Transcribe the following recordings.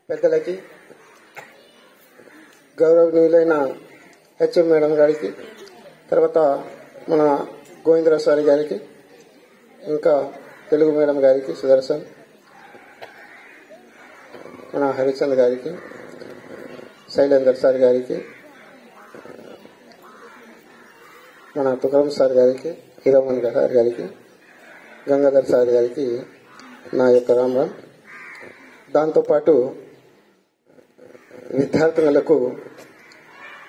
పెద్దలకి, గౌరవనీయులైన HM madam గారికి, తర్వాత మన గోవిందరావు సార్ గారికి, ఇంకా తెలుగు మేడం గారికి, సుదర్శన్, మన హరిచంద్ గారికి, శైలేందర్ సార్ గారికి, మన తుకరం సార్ గారికి, హీరోమన్ సార్ గారికి, గంగాధర్ సార్ గారికి నా యొక్క రామరామ్. దాంతోపాటు విద్యార్థులకు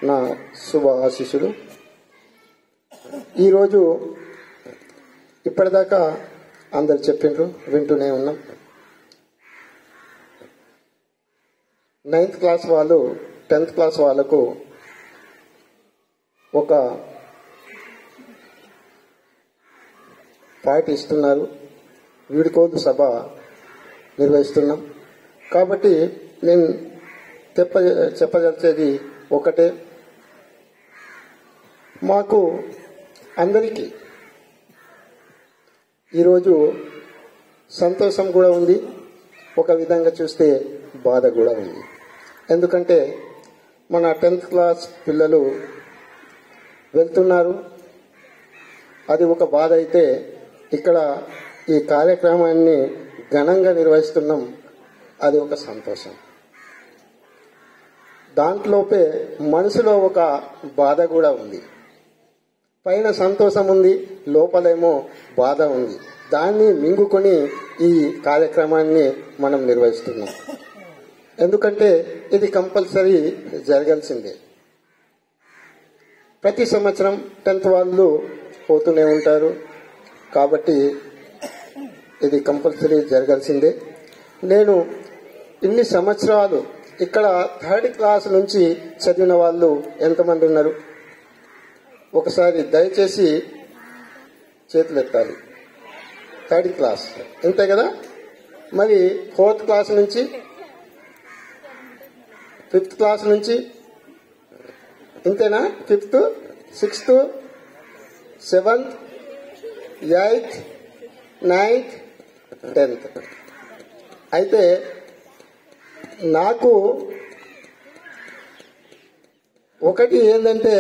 నా శుభ ఆశీస్సులు. ఈరోజు ఇప్పటిదాకా అందరు చెప్పిండ్రు, వింటూనే ఉన్నాం. 9th క్లాస్ వాళ్ళు 10th క్లాస్ వాళ్ళకు ఒక పార్టీ ఇస్తున్నారు, వీడుకోలు సభ నిర్వహిస్తున్నాం. కాబట్టి నేను చెప్పదలిచేది ఒకటే, మాకు అందరికీ ఈరోజు సంతోషం కూడా ఉంది, ఒక విధంగా చూస్తే బాధ కూడా ఉంది. ఎందుకంటే మన 10th క్లాస్ పిల్లలు వెళ్తున్నారు, అది ఒక బాధ అయితే, ఇక్కడ ఈ కార్యక్రమాన్ని ఘనంగా నిర్వహిస్తున్నాం, అది ఒక సంతోషం. దాంట్లోపే మనసులో ఒక బాధ కూడా ఉంది. పైన సంతోషం ఉంది, లోపలేమో బాధ ఉంది. దాన్ని మింగుకొని ఈ కార్యక్రమాన్ని మనం నిర్వహిస్తున్నాం. ఎందుకంటే ఇది కంపల్సరీ జరగాల్సిందే. ప్రతి సంవత్సరం 10th వాళ్ళు పోతూనే ఉంటారు, కాబట్టి ఇది కంపల్సరీ జరగాల్సిందే. నేను ఇన్ని సంవత్సరాలు ఇక్కడ 3rd క్లాస్ నుంచి చదివిన వాళ్ళు ఎంతమంది ఉన్నారు? ఒకసారి దయచేసి చేతులు ఎత్తాలి. 3rd క్లాస్ అంతే కదా? మరి 4th క్లాస్ నుంచి, 5th క్లాస్ నుంచి ఇంతేనా? 5th, 6th, 7th, 8th, 9th, 10th. అయితే నాకు ఒకటి ఏంటంటే,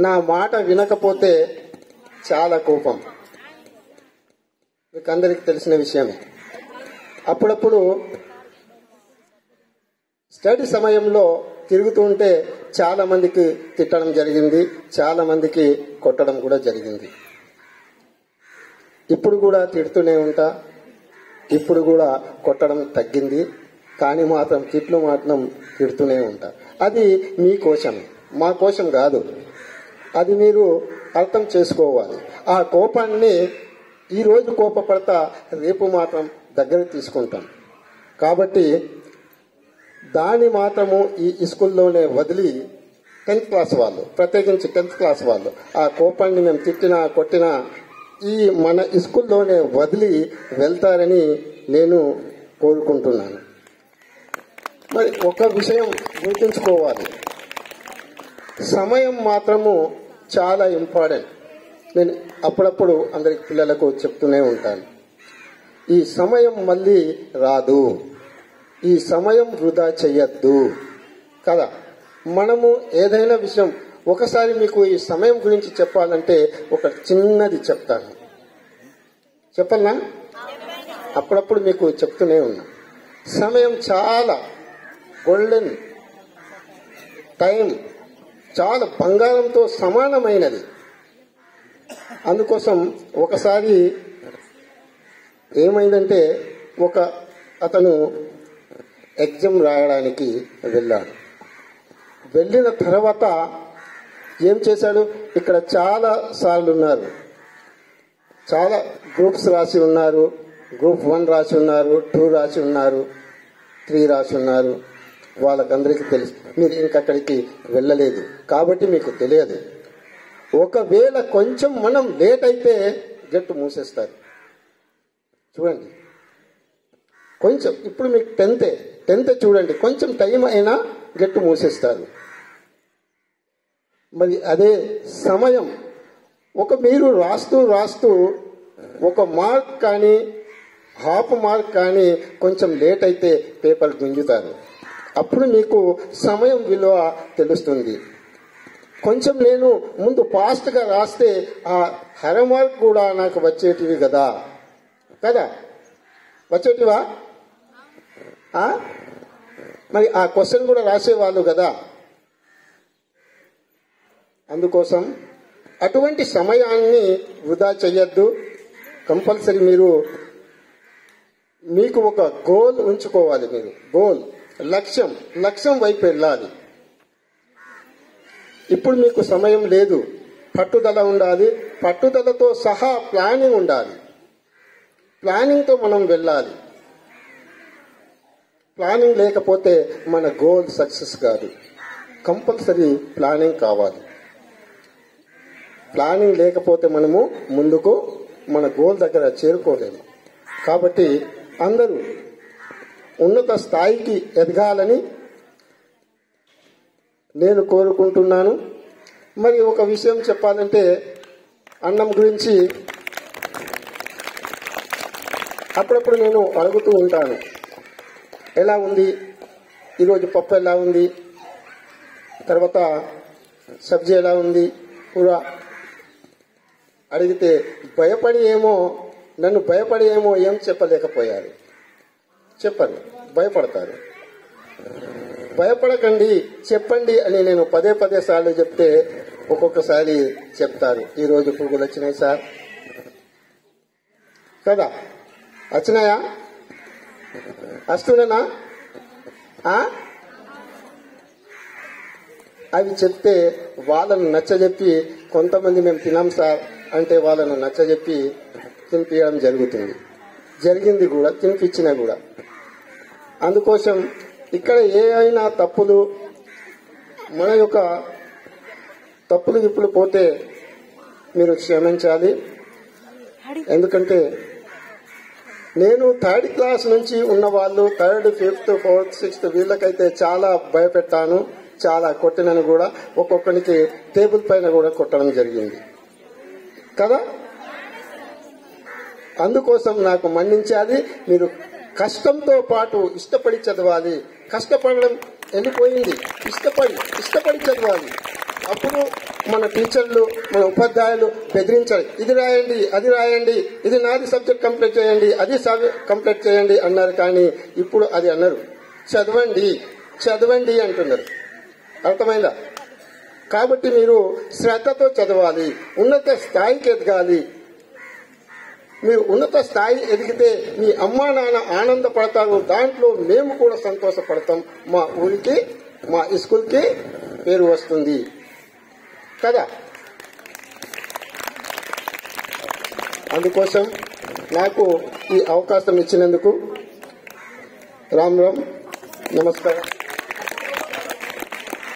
నా మాట వినకపోతే చాలా కోపం. మీకు అందరికీ తెలిసిన విషయమే. అప్పుడప్పుడు స్టడీ సమయంలో తిరుగుతుంటే చాలా మందికి తిట్టడం జరిగింది, చాలా మందికి కొట్టడం కూడా జరిగింది. ఇప్పుడు కూడా తిడుతూనే ఉంటా, ఇప్పుడు కూడా కొట్టడం తగ్గింది, కానీ మాత్రం తిట్లు మాత్రం తిడుతూనే ఉంటా. అది మీ కోసమే, మా కోసం కాదు. అది మీరు అర్థం చేసుకోవాలి. ఆ కోపాన్ని ఈరోజు కోపపడతా, రేపు మాత్రం దగ్గర తీసుకుంటాం. కాబట్టి దాన్ని మాత్రము ఈ స్కూల్లోనే వదిలి 10th క్లాస్ వాళ్ళు, ప్రత్యేకించి 10th క్లాస్ వాళ్ళు, ఆ కోపాన్ని మేము తిట్టినా కొట్టినా ఈ మన స్కూల్లోనే వదిలి వెళ్తారని నేను కోరుకుంటున్నాను. మరి ఒక విషయం గుర్తుంచుకోవాలి, సమయం మాత్రము చాలా ఇంపార్టెంట్. నేను అప్పుడప్పుడు అందరికి పిల్లలకు చెప్తూనే ఉంటాను, ఈ సమయం మళ్ళీ రాదు, ఈ సమయం వృధా చెయ్యొద్దు కదా. మనము ఏదైనా విషయం, ఒకసారి మీకు ఈ సమయం గురించి చెప్పాలంటే ఒక చిన్నది చెప్తాను, చెప్పాలనా? అప్పుడప్పుడు మీకు చెప్తూనే ఉన్నా. సమయం చాలా గోల్డెన్ టైం, చాలా బంగారంతో సమానమైనది. అందుకోసం ఒకసారి ఏమైందంటే, ఒక అతను ఎగ్జామ్ రాయడానికి వెళ్ళాడు. వెళ్ళిన తర్వాత ఏం చేశాడు, ఇక్కడ చాలా సార్లు ఉన్నారు, చాలా గ్రూప్స్ రాసి ఉన్నారు, గ్రూప్ 1 రాసి ఉన్నారు, 2 రాసి ఉన్నారు, 3 రాసి ఉన్నారు. వాళ్ళకందరికీ తెలుసు, మీరు ఇంకక్కడికి వెళ్ళలేదు కాబట్టి మీకు తెలియదు. ఒకవేళ కొంచెం మనం లేట్ అయితే గట్టు మూసేస్తారు. చూడండి, కొంచెం ఇప్పుడు మీకు 10th చూడండి, కొంచెం టైం అయినా గట్టు మూసేస్తారు. మరి అదే సమయం, ఒక మీరు రాస్తూ ఒక మార్క్ కానీ హాఫ్ మార్క్ కానీ కొంచెం లేట్ అయితే పేపర్ గుంజుతారు. అప్పుడు మీకు సమయం విలువ తెలుస్తుంది. కొంచెం నేను ముందు ఫాస్ట్గా రాస్తే ఆ అర మార్క్ కూడా నాకు వచ్చేటివి కదా వచ్చేటివా? మరి ఆ క్వశ్చన్ కూడా రాసేవాళ్ళు కదా. అందుకోసం అటువంటి సమయాన్ని వృధా చెయ్యొద్దు. కంపల్సరీ మీకు ఒక గోల్ ఉంచుకోవాలి. మీరు గోల్ లక్ష్యం వైపు వెళ్ళాలి. ఇప్పుడు మీకు సమయం లేదు, పట్టుదల ఉండాలి. పట్టుదలతో సహా ప్లానింగ్ ఉండాలి. ప్లానింగ్తో మనం వెళ్ళాలి. ప్లానింగ్ లేకపోతే మన గోల్ సక్సెస్ కాదు. కంపల్సరీ ప్లానింగ్ కావాలి. ప్లానింగ్ లేకపోతే మనము ముందుకు మన గోల్ దగ్గర చేరుకోలేము. కాబట్టి అందరూ ఉన్నత స్థాయికి ఎదగాలని నేను కోరుకుంటున్నాను. మరి ఒక విషయం చెప్పాలంటే అన్నం గురించి అప్పుడప్పుడు నేను అడుగుతూ ఉంటాను, ఎలా ఉంది ఈరోజు, పప్పు ఎలా ఉంది, తర్వాత సబ్జీ ఎలా ఉంది, కూర అడిగితే నన్ను భయపడి ఏమో ఏం చెప్పలేకపోయారు. చెప్పరు, భయపడతారు. భయపడకండి, చెప్పండి అని నేను పదే సార్లు చెప్తే ఒక్కొక్కసారి చెప్తారు, ఈరోజు పురుగులు వచ్చినాయి సార్ కదా, వచ్చినాయా, వస్తున్నానా, అవి చెప్తే వాళ్ళను నచ్చజెప్పి, కొంతమంది మేము తినాం సార్ అంటే వాళ్ళను నచ్చజెప్పి తినిపించడం జరిగింది కూడా, తినిపించినా కూడా. అందుకోసం ఇక్కడ ఏవైనా తప్పులు, మన యొక్క తప్పులు గిప్పులు పోతే మీరు క్షమించాలి. ఎందుకంటే నేను 3rd క్లాస్ నుంచి ఉన్న వాళ్ళు 3rd, 5th, 4th, 6th వీళ్ళకైతే చాలా భయపెట్టాను, చాలా కొట్టినని కూడా, ఒక్కొక్కరికి టేబుల్ పైన కూడా కొట్టడం జరిగింది కదా. అందుకోసం నాకు మన్నించాలి. మీరు కష్టంతో పాటు ఇష్టపడి చదవాలి. కష్టపడడం వెళ్ళిపోయింది, ఇష్టపడి చదవాలి. అప్పుడు మన టీచర్లు, మన ఉపాధ్యాయులు బెదిరించాలి, ఇది రాయండి, అది రాయండి, ఇది నాది సబ్జెక్ట్ కంప్లీట్ చేయండి, అది కంప్లీట్ చేయండి అన్నారు. కానీ ఇప్పుడు అది అన్నారు, చదవండి అంటున్నారు. అర్థమైందా? కాబట్టి మీరు శ్రద్ధతో చదవాలి, ఉన్నత స్థాయికి ఎదగాలి. మీరు ఉన్నత స్థాయి ఎదిగితే మీ అమ్మా నాన్న ఆనందపడతారు, దాంట్లో మేము కూడా సంతోషపడతాం, మా ఊరికి, మా స్కూల్కి పేరు వస్తుంది కదా. అందుకోసం నాకు ఈ అవకాశం ఇచ్చినందుకు రామ్ నమస్కారం.